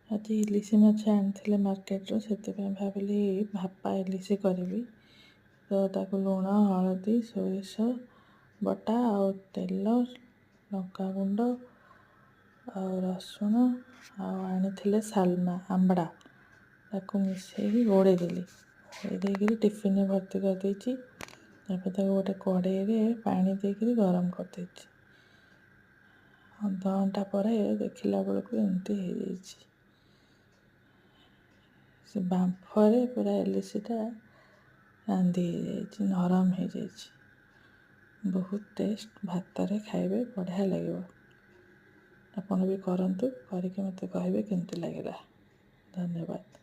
ଆଜି ଇଲିଶି ମାଛ ଆଣିଥିଲେ ମାର୍କେଟରୁ, ସେଥିପାଇଁ ଭାବିଲି ଭାପା ଇଲିଶି କରିବି। ତ ତାକୁ ଲୁଣ, ହଳଦୀ, ସୋରିଷ ବଟା ଆଉ ତେଲ, ଲଙ୍କାଗୁଣ୍ଡ ଆଉ ରସୁଣ ଆଉ ଆଣିଥିଲେ ସାଲମା ଆମ୍ବଡ଼ା, ତାକୁ ମିଶାଇକି ଘୋଡ଼େଇ ଦେଲି। ଘୋଡ଼େଇ ଦେଇକିରି ଟିଫିନରେ ଭର୍ତ୍ତି କରିଦେଇଛି। ତାପରେ ତାକୁ ଗୋଟେ କଡ଼େଇରେ ପାଣି ଦେଇକିରି ଗରମ କରିଦେଇଛି। ଅଧଘଣ୍ଟା ପରେ ଦେଖିଲା ବେଳକୁ ଏମିତି ହେଇଯାଇଛି। ସେ ବାମ୍ଫରେ ପୁରା ଇଲିଶିଟା ରାନ୍ଧି ହେଇଯାଇଛି, ନରମ ହେଇଯାଇଛି। ବହୁତ ଟେଷ୍ଟ, ଭାତରେ ଖାଇବେ ବଢ଼ିଆ ଲାଗିବ। ଆପଣ ବି କରନ୍ତୁ, କରିକି ମୋତେ କହିବେ କେମିତି ଲାଗିଲା। ଧନ୍ୟବାଦ।